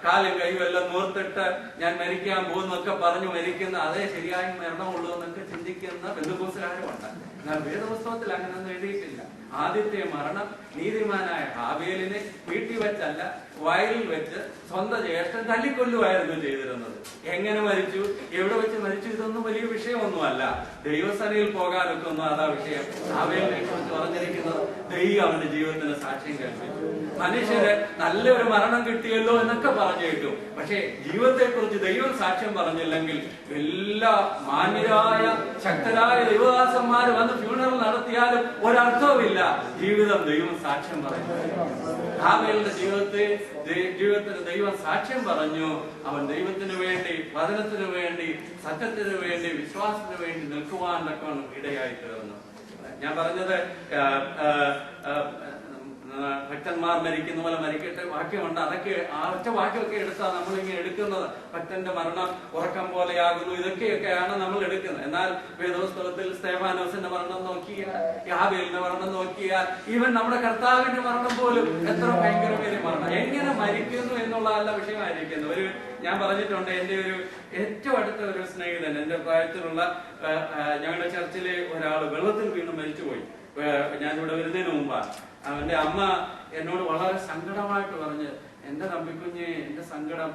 കാലും കൈവെല്ലാം നൂർത്തിട്ട് ഞാൻ മരിക്കാൻ പോകുന്നൊക്കെ പറഞ്ഞു മരിക്കുന്ന അതേ ശരിയായ മരണമുള്ളൂ എന്നൊക്കെ ചിന്തിക്കുന്ന ബന്ധുക്കൂസുകാരുമുണ്ട്. എന്നാൽ വേദപുസ്തകത്തിൽ അങ്ങനെയൊന്നും എഴുതിയിട്ടില്ല. ആദ്യത്തെ മരണം നീതിമാനായ ഹാബേലിനെ വീട്ടിൽ വെച്ചല്ല, വയലിൽ വെച്ച് സ്വന്തം ജ്യേഷ്ഠൻ തല്ലിക്കൊല്ലുമായിരുന്നു ചെയ്തിരുന്നത്. എങ്ങനെ മരിച്ചു, എവിടെ വെച്ച് മരിച്ചു, ഇതൊന്നും വലിയ വിഷയമൊന്നുമല്ല. ദൈവസനയിൽ പോകാനൊക്കെ ഒന്നും അതാ വിഷയം. ഹാബേലിനെ കുറിച്ച് പറഞ്ഞിരിക്കുന്നത് ദൈവം അവന്റെ ജീവിതത്തിന് സാക്ഷ്യം കൽപ്പിച്ചു. മനുഷ്യര് നല്ലൊരു മരണം കിട്ടിയല്ലോ എന്നൊക്കെ പറഞ്ഞു കേട്ടു. പക്ഷെ ജീവിതത്തെ കുറിച്ച് ദൈവം സാക്ഷ്യം പറഞ്ഞില്ലെങ്കിൽ എല്ലാ മാന്യരായ ശക്തരായ ദൈവദാസന്മാർ വന്ന് ഫ്യൂണറൽ നടത്തിയാലും ഒരർത്ഥവുമില്ല. ജീവിതം ദൈവം സാക്ഷ്യം പറഞ്ഞു. ഹാബേലിന്റെ ജീവിതത്തിന് ദൈവം സാക്ഷ്യം പറഞ്ഞു. അവൻ ദൈവത്തിന് വേണ്ടി, വചനത്തിന് വേണ്ടി, സത്യത്തിന് വേണ്ടി, വിശ്വാസത്തിന് വേണ്ടി നിൽക്കുവാൻ തക്ക ഇടയായി തീർന്നു. ഞാൻ പറഞ്ഞത് ഭക്തന്മാർ മരിക്കുന്ന പോലെ മരിക്കട്ടെ വാക്യമുണ്ട്. അതൊക്കെ ആ ഒറ്റ വാക്യമൊക്കെ എടുത്താൽ നമ്മളിങ്ങനെ എടുക്കുന്നത്. ഭക്തന്റെ മരണം ഉറക്കം പോലെയാകുന്നു, ഇതൊക്കെയൊക്കെയാണ് നമ്മൾ എടുക്കുന്നത്. എന്നാൽ വേദപുസ്തകത്തിൽ സ്തേഫാനോസിന്റെ മരണം നോക്കിയാൽ, ഹാബേലിന്റെ മരണം നോക്കിയാൽ, ഈവൻ നമ്മുടെ കർത്താവിന്റെ മരണം പോലും എത്ര ഭയങ്കരമായ മരണം, എങ്ങനെ മരിക്കുന്നു എന്നുള്ളതല്ല വിഷയമായിരിക്കുന്നു. ഞാൻ പറഞ്ഞിട്ടുണ്ട്, എന്റെ ഒരു ഏറ്റവും അടുത്ത ഒരു സ്നേഹിതൻ, എന്റെ പ്രായത്തിലുള്ള ഞങ്ങളുടെ ചർച്ചിലെ ഒരാൾ വെള്ളത്തിൽ വീണ് മരിച്ചുപോയി. ഞാനിവിടെ വരുന്നതിന് മുമ്പാണ്. അവന്റെ അമ്മ എന്നോട് വളരെ സങ്കടമായിട്ട് പറഞ്ഞ്, എന്റെ തമ്പിക്കുഞ്ഞ്, എന്റെ സങ്കടം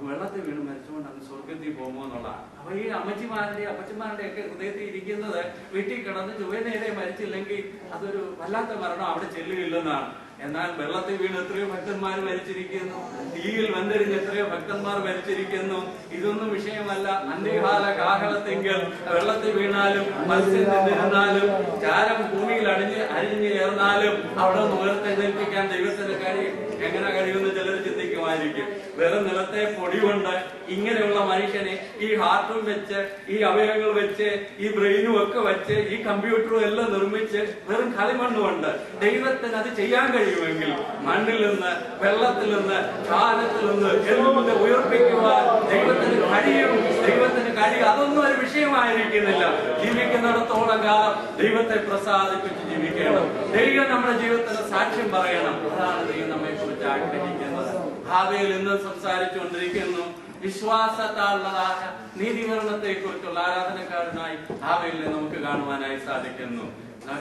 വെള്ളത്തിൽ വീണ് മരിച്ചുകൊണ്ട് അങ്ങ് സ്വർഗത്തിൽ പോകുമോ എന്നുള്ളതാണ്. അപ്പൊ ഈ അമ്മച്ചിമാരുടെ അപ്പച്ചന്മാരുടെ ഒക്കെ ഹൃദയത്തിൽ ഇരിക്കുന്നത് വീട്ടിൽ കിടന്ന് ചുവനേരെ മരിച്ചില്ലെങ്കിൽ അതൊരു വല്ലാത്ത മരണം അവിടെ ചെല്ലുകയില്ലെന്നാണ്. എന്നാൽ വെള്ളത്തിൽ വീണ് എത്രയോ ഭക്തന്മാർ മരിച്ചിരിക്കുന്നു, തീയിൽ വെന്തെറിഞ്ഞ് എത്രയോ ഭക്തന്മാർ മരിച്ചിരിക്കുന്നു. ഇതൊന്നും വിഷയമല്ല. അന്ത്യകാല കാഹളത്തെങ്കിൽ വെള്ളത്തിൽ വീണാലും മത്സ്യം തിന്നിരുന്നാലും ചാരം ഭൂമിയിൽ അരിഞ്ഞു ചേർന്നാലും അവിടെ നിന്ന് ഉയർത്തെഴുന്നേൽപ്പിക്കാൻ ദൈവത്തിന് കഴിയും. എങ്ങനെ കഴിയുമെന്ന് ചിലർ ചിന്തിക്കുമായിരിക്കും. വെറും നിലത്തെ പൊടി കൊണ്ട് ഇങ്ങനെയുള്ള മനുഷ്യനെ ഈ ഹാർട്ടും വെച്ച്, ഈ അവയവങ്ങൾ വെച്ച്, ഈ ബ്രെയിനും ഒക്കെ വെച്ച്, ഈ കമ്പ്യൂട്ടറും എല്ലാം നിർമ്മിച്ച് വെറും കളിമണ്ണുകൊണ്ട് ദൈവത്തിന് അത് ചെയ്യാൻ കഴിയുമെങ്കിൽ മണ്ണിൽ നിന്ന്, വെള്ളത്തിൽ നിന്ന്, കാലത്തിൽ നിന്ന് എല്ലാം ഉയർപ്പിക്കുവാൻ ദൈവത്തിന് കഴിയും. ദൈവത്തിന് കഴിയും. അതൊന്നും ഒരു വിഷയമായിരിക്കുന്നില്ല. ജീവിക്കുന്നിടത്തോളം കാലം ദൈവത്തെ പ്രസാദിപ്പിച്ച് ജീവിക്കണം. ദൈവം നമ്മുടെ ജീവിതത്തിന് സാക്ഷ്യം പറയണം. അതാണ് ദൈവം നമ്മെ കുറിച്ച് ആഗ്രഹിക്കുന്നത്. ഹാവേൽ ഇന്ന് സംസാരിച്ചുകൊണ്ടിരിക്കുന്നു. വിശ്വാസത്താലുള്ളതായ നീതീകരണത്തെ കുറിച്ചുള്ള ആരാധനക്കാരനായി ഹാവേലിനെ നമുക്ക് കാണുവാനായി സാധിക്കുന്നു.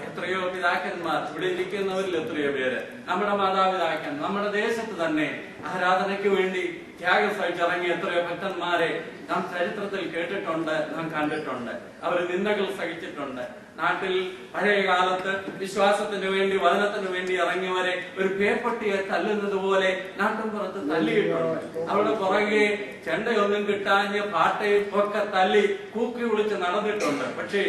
എത്രയോ പിതാക്കന്മാർ, ഇവിടെ ഇരിക്കുന്നവരിൽ എത്രയോ പേര്, നമ്മുടെ മാതാപിതാക്കൻ, നമ്മുടെ ദേശത്ത് തന്നെ ആരാധനയ്ക്ക് വേണ്ടി ത്യാഗം സഹിച്ചിറങ്ങിയ എത്രയോ ഭക്തന്മാരെ നാം ചരിത്രത്തിൽ കേട്ടിട്ടുണ്ട്, നാം കണ്ടിട്ടുണ്ട്. അവർ നിന്ദകൾ സഹിച്ചിട്ടുണ്ട്. നാട്ടിൽ പഴയ കാലത്ത് വിശ്വാസത്തിന് വേണ്ടി, വചനത്തിന് വേണ്ടി ഇറങ്ങിയവരെ ഒരു പേപ്പട്ടിയെ തല്ലുന്നത് പോലെ നാട്ടിൻപുറത്ത് തല്ലിയിട്ടുണ്ട്. അവിടെ പുറകെ ചെണ്ടയൊന്നും കിട്ടാഞ്ഞ് പാട്ടയും ഒക്കെ തല്ലി കൂക്കി വിളിച്ച് നടന്നിട്ടുണ്ട്. പക്ഷേ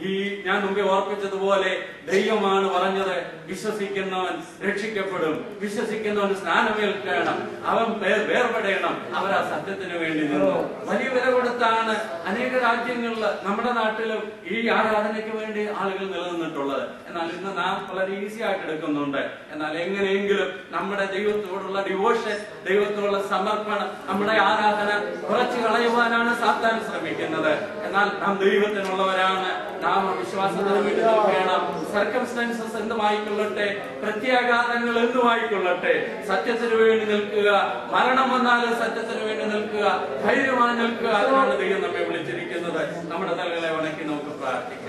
ഈ ഞാൻ മുമ്പേ ഓർപ്പിച്ചതുപോലെ ദൈവമാണ് പറഞ്ഞത്, വിശ്വസിക്കുന്നവൻ രക്ഷിക്കപ്പെടും, വിശ്വസിക്കുന്നവൻ സ്നാനമേൽക്കണം, അവൻ വേർപെടണം. അവർ ആ സത്യത്തിന് വേണ്ടി നിന്നു. വലിയ വില കൊടുത്താണ് അനേക രാജ്യങ്ങളിൽ, നമ്മുടെ നാട്ടിലും ഈ ആരാധനയ്ക്ക് വേണ്ടി ആളുകൾ നിലനിന്നിട്ടുള്ളത്. എന്നാൽ ഇന്ന് നാം വളരെ ഈസി ആയിട്ട് എടുക്കുന്നുണ്ട്. എന്നാൽ എങ്ങനെയെങ്കിലും നമ്മുടെ ദൈവത്തോടുള്ള ഡിവോഷൻ, ദൈവത്തോടുള്ള സമർപ്പണം, നമ്മുടെ ആരാധന കുറച്ചു കളയുവാനാണ് സാത്താൻ ശ്രമിക്കുന്നത്. എന്നാൽ നാം ദൈവത്തിനുള്ളവരാണ്. നാം വിശ്വാസത്തിന് വേണ്ടി നിൽക്കണം. സർക്കംസ്റ്റൻസസ് എന്തുമായിക്കൊള്ളട്ടെ, പ്രത്യാഘാതങ്ങൾ എന്തുമായിക്കൊള്ളട്ടെ, സത്യത്തിന് വേണ്ടി നിൽക്കുക. മരണം വന്നാലും സത്യത്തിന് വേണ്ടി നിൽക്കുക, ധൈര്യമായി നിൽക്കുക. അതിനാണ് ദൈവം നമ്മെ വിളിച്ചിരിക്കുന്നത്. നമ്മുടെ തലകളെ വണക്കി നമുക്ക് പ്രാർത്ഥിക്കാം.